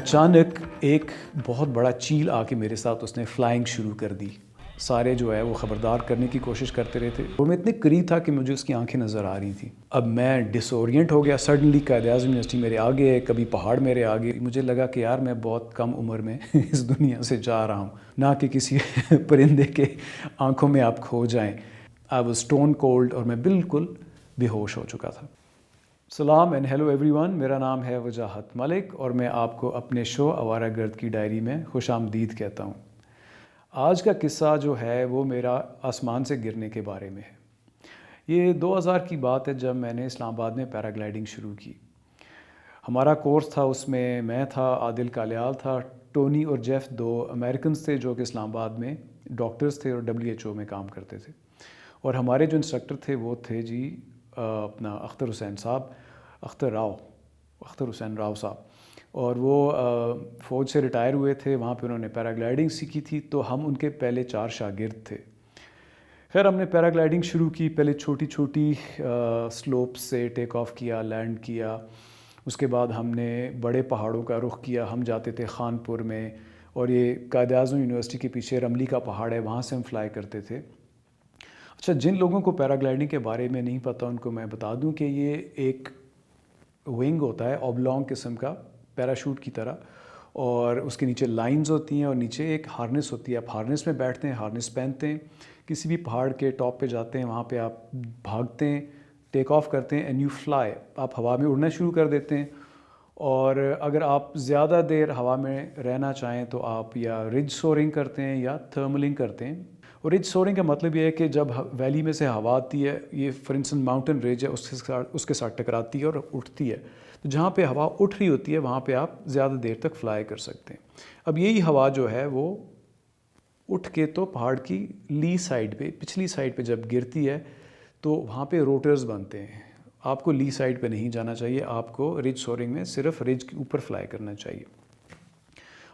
اچانک ایک بہت بڑا چیل آ کے میرے ساتھ اس نے فلائنگ شروع کر دی. سارے جو ہے وہ خبردار کرنے کی کوشش کرتے رہے تھے اور میں اتنے قریب تھا کہ مجھے اس کی آنکھیں نظر آ رہی تھیں. اب میں ڈس اورینٹ ہو گیا. سڈنلی قائد اعظم یونیورسٹی میرے آگے ہے, کبھی پہاڑ میرے آگے. مجھے لگا کہ یار میں بہت کم عمر میں اس دنیا سے جا رہا ہوں, نہ کہ کسی پرندے کے آنکھوں میں آپ کھو جائیں. آئی واز اسٹون کولڈ اور میں بالکل بے ہوش ہو چکا تھا. سلام اینڈ ہیلو ایوری ون. میرا نام ہے وجاہت ملک اور میں آپ کو اپنے شو آوارہ گرد کی ڈائری میں خوش آمدید کہتا ہوں. آج کا قصہ جو ہے وہ میرا آسمان سے گرنے کے بارے میں ہے. یہ 2000 کی بات ہے جب میں نے اسلام آباد میں پیراگلائڈنگ شروع کی. ہمارا کورس تھا, اس میں تھا, عادل کالیال تھا, ٹونی اور جیف 2 امریکنز تھے جو کہ اسلام آباد میں ڈاکٹرز تھے اور WHO میں کام کرتے تھے. اور ہمارے جو انسٹرکٹر تھے وہ تھے جی اپنا اختر حسین راؤ صاحب. اور وہ فوج سے ریٹائر ہوئے تھے. وہاں پہ انہوں نے پیراگلائڈنگ سیکھی تھی, تو ہم ان کے پہلے 4 شاگرد تھے. خیر ہم نے پیراگلائڈنگ شروع کی. پہلے چھوٹی چھوٹی سلوپ سے ٹیک آف کیا, لینڈ کیا. اس کے بعد ہم نے بڑے پہاڑوں کا رخ کیا. ہم جاتے تھے خانپور میں, اور یہ قائد اعظم یونیورسٹی کے پیچھے رملی کا پہاڑ ہے, وہاں سے ہم فلائی کرتے تھے. اچھا, جن لوگوں کو پیراگلائڈنگ کے بارے میں نہیں پتہ ان کو میں بتا دوں کہ یہ ایک ونگ ہوتا ہے اوبلونگ قسم کا, پیراشوٹ کی طرح, اور اس کے نیچے لائنز ہوتی ہیں اور نیچے ایک ہارنس ہوتی ہے. آپ ہارنس میں بیٹھتے ہیں, ہارنس پہنتے ہیں, کسی بھی پہاڑ کے ٹاپ پہ جاتے ہیں, وہاں پہ آپ بھاگتے ہیں, ٹیک آف کرتے ہیں اینڈ یو فلائی. آپ ہوا میں اڑنا شروع کر دیتے ہیں. اور اگر آپ زیادہ دیر ہوا میں رہنا چاہیں تو آپ یا رج سورنگ کرتے ہیں یا تھرملنگ کرتے ہیں. اور رج سورنگ کا مطلب یہ ہے کہ جب ویلی میں سے ہوا آتی ہے, یہ فار انسٹنس ماؤنٹین ریج ہے, اس کے ساتھ ٹکراتی ہے اور اٹھتی ہے, تو جہاں پہ ہوا اٹھ رہی ہوتی ہے وہاں پہ آپ زیادہ دیر تک فلائی کر سکتے ہیں. اب یہی ہوا جو ہے وہ اٹھ کے تو پہاڑ کی لی سائڈ پہ, پچھلی سائڈ پہ جب گرتی ہے تو وہاں پہ روٹرز بنتے ہیں. آپ کو لی سائڈ پہ نہیں جانا چاہیے, آپ کو رج سورنگ میں صرف رج کے اوپر فلائی کرنا چاہیے.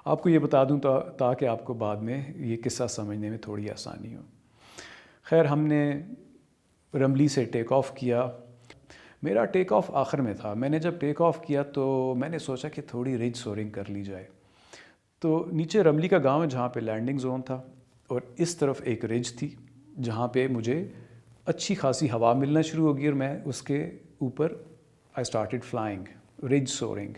آپ کو یہ بتا دوں تاکہ آپ کو بعد میں یہ قصہ سمجھنے میں تھوڑی آسانی ہو. خیر ہم نے رملی سے ٹیک آف کیا. میرا ٹیک آف آخر میں تھا. میں نے جب ٹیک آف کیا تو میں نے سوچا کہ تھوڑی رج سورنگ کر لی جائے. تو نیچے رملی کا گاؤں ہے جہاں پہ لینڈنگ زون تھا, اور اس طرف ایک رج تھی جہاں پہ مجھے اچھی خاصی ہوا ملنا شروع ہو گئی, اور میں اس کے اوپر آئی اسٹارٹیڈ فلائنگ رج سورنگ.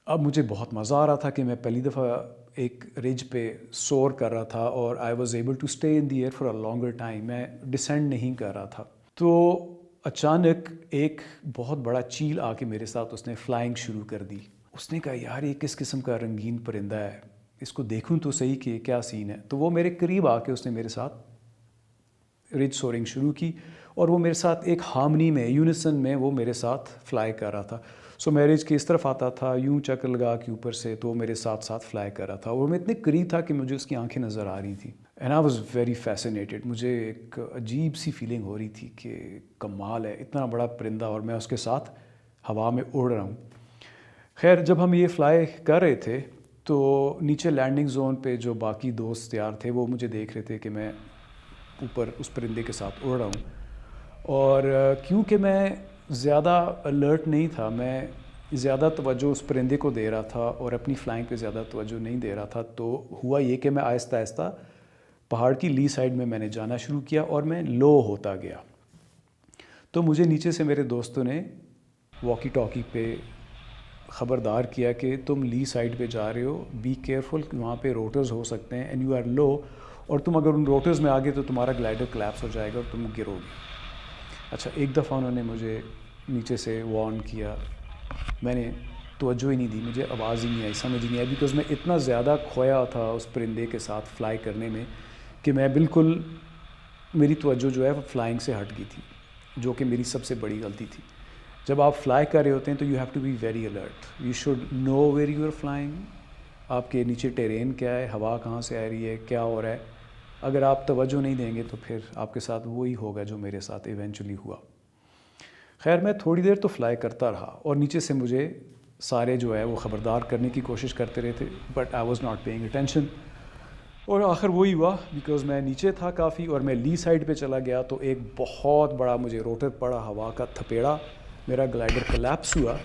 اب مجھے بہت مزہ آ رہا تھا کہ میں پہلی دفعہ ایک رج پہ سور کر رہا تھا, اور I was able to stay in the air for a longer time. میں ڈسینڈ نہیں کر رہا تھا. تو اچانک ایک بہت بڑا چیل آ کے میرے ساتھ اس نے فلائنگ شروع کر دی. اس نے کہا یار یہ کس قسم کا رنگین پرندہ ہے, اس کو دیکھوں تو صحیح کہ کیا سین ہے. تو وہ میرے قریب آ کے اس نے میرے ساتھ رج سورنگ شروع کی, اور وہ میرے ساتھ ایک ہارمنی میں, یونیسن میں وہ میرے ساتھ فلائی کر رہا تھا. سو میں رج کے اس طرف آتا تھا, یوں چکر لگا کے اوپر سے, تو وہ میرے ساتھ ساتھ فلائی کر رہا تھا. اور میں اتنے قریب تھا کہ مجھے اس کی آنکھیں نظر آ رہی تھیں. And I was very fascinated. مجھے ایک عجیب سی فیلنگ ہو رہی تھی کہ کمال ہے, اتنا بڑا پرندہ اور میں اس کے ساتھ ہوا میں اڑ رہا ہوں. خیر جب ہم یہ فلائی کر رہے تھے تو نیچے لینڈنگ زون پہ جو باقی دوست تیار تھے وہ مجھے دیکھ رہے تھے کہ میں اوپر اس پرندے کے ساتھ اڑ رہا ہوں. اور کیونکہ میں زیادہ الرٹ نہیں تھا, میں زیادہ توجہ اس پرندے کو دے رہا تھا اور اپنی فلائنگ پہ زیادہ توجہ نہیں دے رہا تھا, تو ہوا یہ کہ میں آہستہ آہستہ پہاڑ کی لی سائڈ میں نے جانا شروع کیا اور میں لو ہوتا گیا. تو مجھے نیچے سے میرے دوستوں نے واکی ٹاکی پہ خبردار کیا کہ تم لی سائڈ پہ جا رہے ہو, بی کیئرفل, وہاں پہ روٹرز ہو سکتے ہیں, اینڈ یو آر لو, اور تم اگر ان روٹرز میں آگے تو تمہارا گلائڈر کلیپس ہو جائے گا اور تم گرو گے. اچھا ایک دفعہ انہوں نے مجھے نیچے سے وارن کیا, میں نے توجہ ہی نہیں دی, مجھے آواز ہی نہیں آئی, سمجھ نہیں آئی, بیکاز میں اتنا زیادہ کھویا تھا اس پرندے کے ساتھ فلائی کرنے میں کہ میں بالکل, میری توجہ جو ہے وہ فلائنگ سے ہٹ گئی تھی, جو کہ میری سب سے بڑی غلطی تھی. جب آپ فلائی کر رہے ہوتے ہیں تو you have to be very alert, you should know where you are flying, آپ کے نیچے ٹیرین کیا ہے, ہوا کہاں سے آ رہی ہے, کیا ہو رہا ہے. اگر آپ توجہ نہیں دیں گے تو پھر آپ کے ساتھ وہی ہوگا جو میرے ساتھ ایونچولی ہوا. خیر میں تھوڑی دیر تو فلائی کرتا رہا, اور نیچے سے مجھے سارے جو ہے وہ خبردار کرنے کی کوشش کرتے رہے تھے, but I was not paying attention. اور آخر وہی ہوا, بیکاز میں نیچے تھا کافی اور میں لی سائڈ پہ چلا گیا, تو ایک بہت بڑا مجھے روٹر پڑا, ہوا کا تھپیڑا, میرا گلائڈر کلیپس ہوا.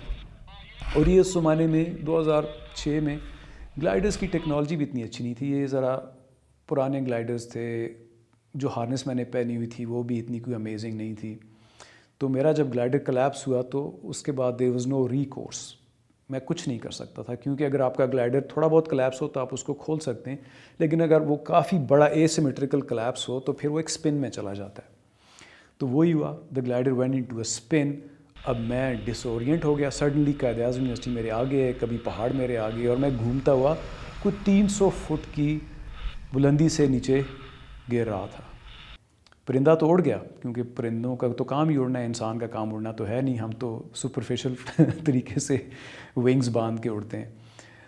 اور یہ اس زمانے میں 2006 میں گلائڈرز کی ٹیکنالوجی بھی اتنی اچھی نہیں تھی، یہ ذرا پرانے گلائڈرز تھے، جو ہارنس میں نے پہنی ہوئی تھی وہ بھی اتنی کوئی امیزنگ نہیں تھی. تو میرا جب گلائڈر کلیپس ہوا تو اس کے بعد دیر واز نو ریکورس، میں کچھ نہیں کر سکتا تھا، کیونکہ اگر آپ کا گلائڈر تھوڑا بہت کلیپس ہو تو آپ اس کو کھول سکتے ہیں، لیکن اگر وہ کافی بڑا اے سیمیٹریکل کلیپس ہو تو پھر وہ ایک اسپن میں چلا جاتا ہے. تو وہی ہوا، دا گلائڈر وینٹ انٹو اے اسپن. اب میں ڈس اورینٹ ہو گیا، سڈنلی قائد اعظم یونیورسٹی میرے آگے ہے، کبھی پہاڑ میرے آگے، اور میں گھومتا ہوا کوئی 300 فٹ کی بلندی سے نیچے گر رہا تھا. پرندہ تو اڑ گیا، کیونکہ پرندوں کا تو کام ہی اڑنا ہے، انسان کا کام اڑنا تو ہے نہیں، ہم تو سپرفیشل طریقے سے ونگز باندھ کے اڑتے ہیں.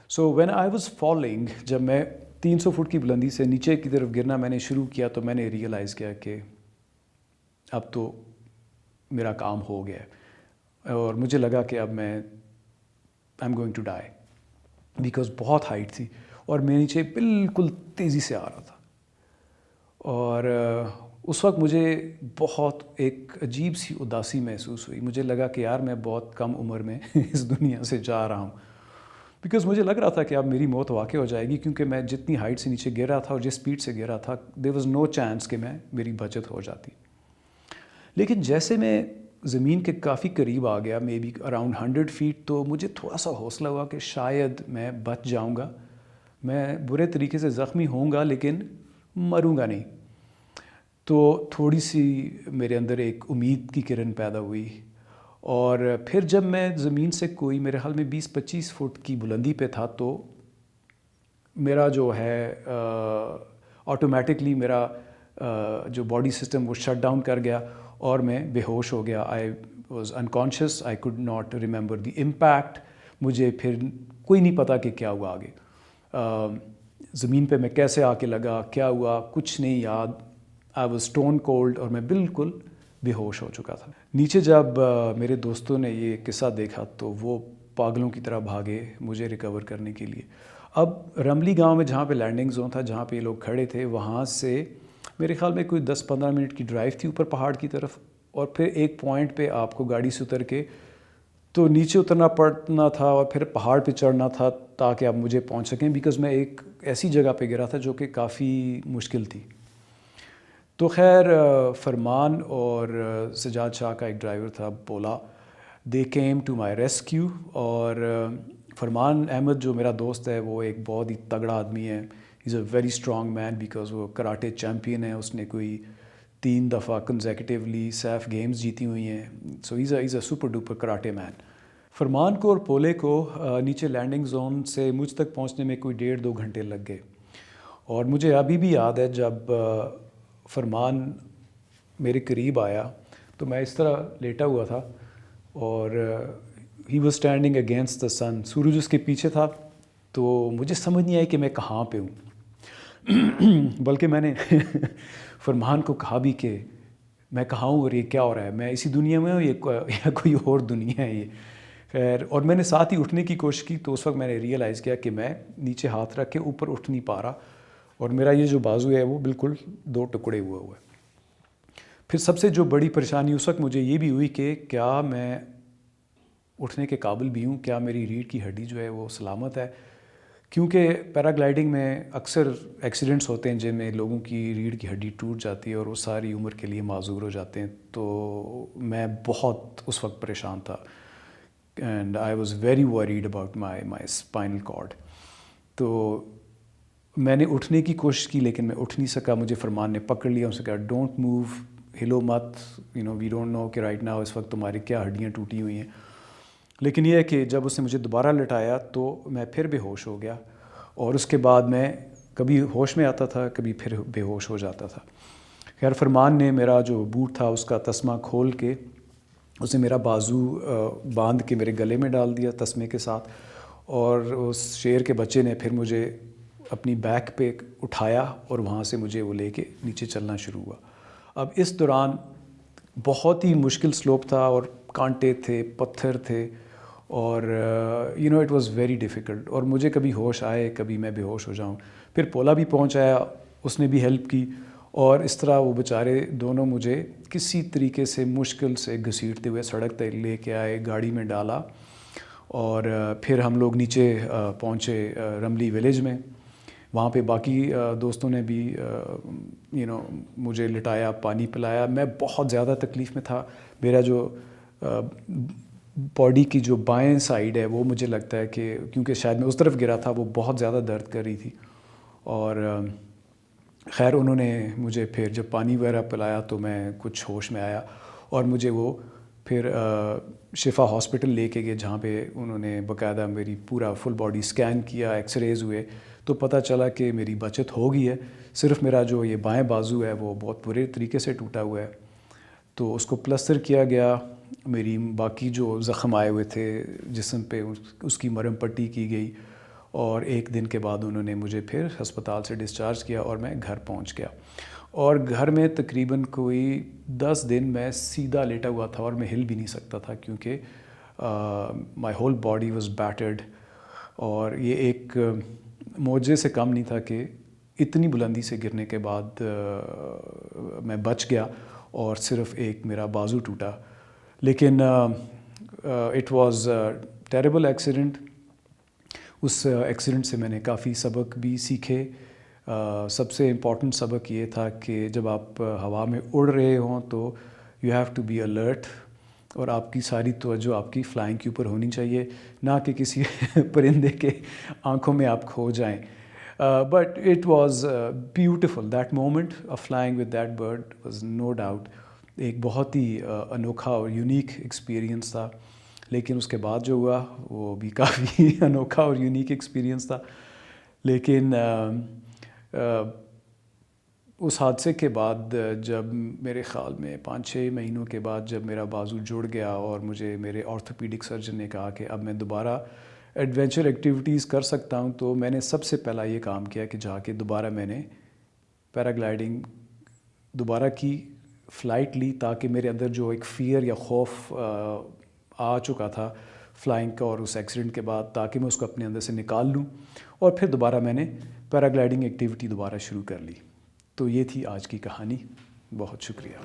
So when I was falling, جب میں 300 فٹ کی بلندی سے نیچے کی طرف گرنا میں نے شروع کیا تو میں نے ریئلائز کیا کہ اب تو میرا کام ہو گیا ہے، اور مجھے لگا کہ اب میں I am going to die, because بہت ہائٹ تھی اور میں نیچے بالکل تیزی سے آ رہا تھا. اور اس وقت مجھے بہت ایک عجیب سی اداسی محسوس ہوئی. مجھے لگا کہ یار میں بہت کم عمر میں اس دنیا سے جا رہا ہوں، بیکاز مجھے لگ رہا تھا کہ اب میری موت واقع ہو جائے گی، کیونکہ میں جتنی ہائٹ سے نیچے گر رہا تھا اور جس سپیڈ سے گر رہا تھا دیر واز نو چانس کہ میری بچت ہو جاتی. لیکن جیسے میں زمین کے کافی قریب آ گیا، مے بی اراؤنڈ 100 فیٹ، تو مجھے تھوڑا سا حوصلہ ہوا کہ شاید میں بچ جاؤں گا، میں برے طریقے سے زخمی ہوں گا لیکن مروں گا نہیں. تو تھوڑی سی میرے اندر ایک امید کی کرن پیدا ہوئی. اور پھر جب میں زمین سے کوئی میرے حال میں 20-25 فٹ کی بلندی پہ تھا تو میرا جو ہے آٹومیٹکلی میرا جو باڈی سسٹم وہ شٹ ڈاؤن کر گیا اور میں بے ہوش ہو گیا. I was unconscious, I could not remember the impact. مجھے پھر کوئی نہیں پتا کہ کیا ہوا آگے، زمین پہ میں کیسے آ کے لگا، کیا ہوا، کچھ نہیں یاد. آئی واز اسٹون کولڈ اور میں بالکل بے ہوش ہو چکا تھا. نیچے جب میرے دوستوں نے یہ قصہ دیکھا تو وہ پاگلوں کی طرح بھاگے مجھے ریکور کرنے کے لیے. اب رملی گاؤں میں جہاں پہ لینڈنگ زون تھا، جہاں پہ یہ لوگ کھڑے تھے، وہاں سے میرے خیال میں کوئی 10-15 منٹ کی ڈرائیو تھی اوپر پہاڑ کی طرف، اور پھر ایک پوائنٹ پہ آپ کو گاڑی سے اتر کے تو نیچے اترنا پڑنا تھا اور پھر پہاڑ پہ چڑھنا تھا تاکہ آپ مجھے پہنچ سکیں، بیکاز میں ایک ایسی جگہ پہ گرا تھا جو کہ کافی مشکل تھی. تو خیر فرمان اور سجاد شاہ کا ایک ڈرائیور تھا بولا، they came to my rescue. اور فرمان احمد جو میرا دوست ہے وہ ایک بہت ہی تگڑا آدمی ہے، is a very strong man, because وہ کراٹے چیمپئن ہے، اس نے کوئی 3 دفعہ کنزیکٹیولی سیف گیمز جیتی ہوئی ہیں. سو از اے سپر ڈوپر کراٹے مین. فرمان کو اور پولے کو نیچے لینڈنگ زون سے مجھ تک پہنچنے میں کوئی 1.5-2 گھنٹے لگ گئے. اور مجھے ابھی بھی یاد ہے جب فرمان میرے قریب آیا تو میں اس طرح لیٹا ہوا تھا اور he was standing against the sun, سورج اس کے پیچھے تھا. تو مجھے سمجھ نہیں آئی کہ میں کہاں پہ ہوں بلکہ میں نے فرمان کو کہا بھی کہ میں کہاں ہوں اور یہ کیا ہو رہا ہے، میں اسی دنیا میں ہوں یا کوئی اور دنیا ہے یہ. خیر، اور میں نے ساتھ ہی اٹھنے کی کوشش کی تو اس وقت میں نے ریئلائز کیا کہ میں نیچے ہاتھ رکھ کے اوپر اٹھ نہیں پا رہا، اور میرا یہ جو بازو ہے وہ بالکل 2 ٹکڑے ہوا ہوا ہے. پھر سب سے جو بڑی پریشانی اس وقت مجھے یہ بھی ہوئی کہ کیا میں اٹھنے کے قابل بھی ہوں، کیا میری ریڑھ کی ہڈی جو ہے وہ سلامت ہے، کیونکہ پیراگلائڈنگ میں اکثر ایکسیڈنٹس ہوتے ہیں جن میں لوگوں کی ریڑھ کی ہڈی ٹوٹ جاتی ہے اور وہ ساری عمر کے لیے معذور ہو جاتے ہیں. تو میں بہت اس وقت پریشان تھا، and I was very worried about my spinal cord. تو میں نے اٹھنے کی کوشش کی لیکن میں اٹھ نہیں سکا. مجھے فرمان نے پکڑ لیا، اس نے کہا ڈونٹ موو، ہلو مت، وی ڈونٹ نو کہ رائٹ ناؤ اس وقت تمہاری کیا ہڈیاں ٹوٹی ہوئی ہیں. لیکن یہ ہے کہ جب اس نے مجھے دوبارہ لٹایا تو میں پھر بے ہوش ہو گیا، اور اس کے بعد میں کبھی ہوش میں آتا تھا، کبھی پھر بے ہوش ہو جاتا تھا. خیر فرمان نے میرا جو بوٹ تھا اس کا تسمہ کھول کے اس نے میرا بازو باندھ کے میرے گلے میں ڈال دیا تسمے کے ساتھ، اور اس شیر کے بچے نے پھر مجھے اپنی بیک پہ اٹھایا اور وہاں سے مجھے وہ لے کے نیچے چلنا شروع ہوا. اب اس دوران بہت ہی مشکل سلوپ تھا اور کانٹے تھے، پتھر تھے، اور اٹ واز ویری ڈیفیکلٹ، اور مجھے کبھی ہوش آئے کبھی میں بے ہوش ہو جاؤں. پھر پولا بھی پہنچ آیا، اس نے بھی ہیلپ کی، اور اس طرح وہ بیچارے دونوں مجھے کسی طریقے سے مشکل سے گھسیٹتے ہوئے سڑک تک لے کے آئے، گاڑی میں ڈالا، اور پھر ہم لوگ نیچے پہنچے رملی ولیج میں. وہاں پہ باقی دوستوں نے بھی مجھے لٹایا, پانی پلایا. میں بہت زیادہ تکلیف میں تھا. میرا جو باڈی کی جو بائیں سائڈ ہے وہ مجھے لگتا ہے کہ کیونکہ شاید میں اس طرف گرا تھا, وہ بہت زیادہ درد کر رہی تھی. اور خیر انہوں نے مجھے پھر جب پانی وغیرہ پلایا تو میں کچھ ہوش میں آیا, اور مجھے وہ پھر شفا ہاسپٹل لے کے گئے, جہاں پہ انہوں نے باقاعدہ میری پورا فل باڈی اسکین کیا, ایکس ریز ہوئے, تو پتہ چلا کہ میری بچت ہو گئی ہے. صرف میرا جو یہ بائیں بازو ہے وہ بہت برے طریقے سے ٹوٹا ہوا ہے, تو اس کو پلستر کیا گیا. میری باقی جو زخم آئے ہوئے تھے جسم پہ اس کی مرہم پٹی کی گئی, اور 1 دن کے بعد انہوں نے مجھے پھر ہسپتال سے ڈسچارج کیا اور میں گھر پہنچ گیا. اور گھر میں تقریباً کوئی 10 دن میں سیدھا لیٹا ہوا تھا, اور میں ہل بھی نہیں سکتا تھا کیونکہ my whole body was battered. اور یہ ایک معجزے سے کم نہیں تھا کہ اتنی بلندی سے گرنے کے بعد میں بچ گیا اور صرف ایک میرا بازو ٹوٹا. لیکن اٹ واز ٹیریبل ایکسیڈنٹ. اس ایکسیڈنٹ سے میں نے کافی سبق بھی سیکھے. سب سے امپورٹنٹ سبق یہ تھا کہ جب آپ ہوا میں اڑ رہے ہوں تو you have to be alert, اور آپ کی ساری توجہ آپ کی فلائنگ کے اوپر ہونی چاہیے, نہ کہ کسی پرندے کے آنکھوں میں آپ کھو جائیں. But it was beautiful that moment of flying with that bird was no doubt ایک بہت ہی انوکھا اور یونیک ایکسپیرئنس تھا. لیکن اس کے بعد جو ہوا وہ بھی کافی انوکھا اور یونیک ایکسپیرئنس تھا. لیکن اس حادثے کے بعد جب میرے خیال میں 5-6 مہینوں کے بعد جب میرا بازو جڑ گیا اور مجھے میرے آرتھوپیڈک سرجن نے کہا کہ اب میں دوبارہ ایڈونچر ایکٹیویٹیز کر سکتا ہوں, تو میں نے سب سے پہلا یہ کام کیا کہ جا کے دوبارہ میں نے پیراگلائڈنگ دوبارہ کی, فلائٹ لی, تاکہ میرے اندر جو ایک فیئر یا خوف آ چکا تھا فلائنگ کا اور اس ایکسیڈنٹ کے بعد, تاکہ میں اس کو اپنے اندر سے نکال لوں, اور پھر دوبارہ میں نے پیراگلائڈنگ ایکٹیویٹی دوبارہ شروع کر لی. تو یہ تھی آج کی کہانی. بہت شکریہ.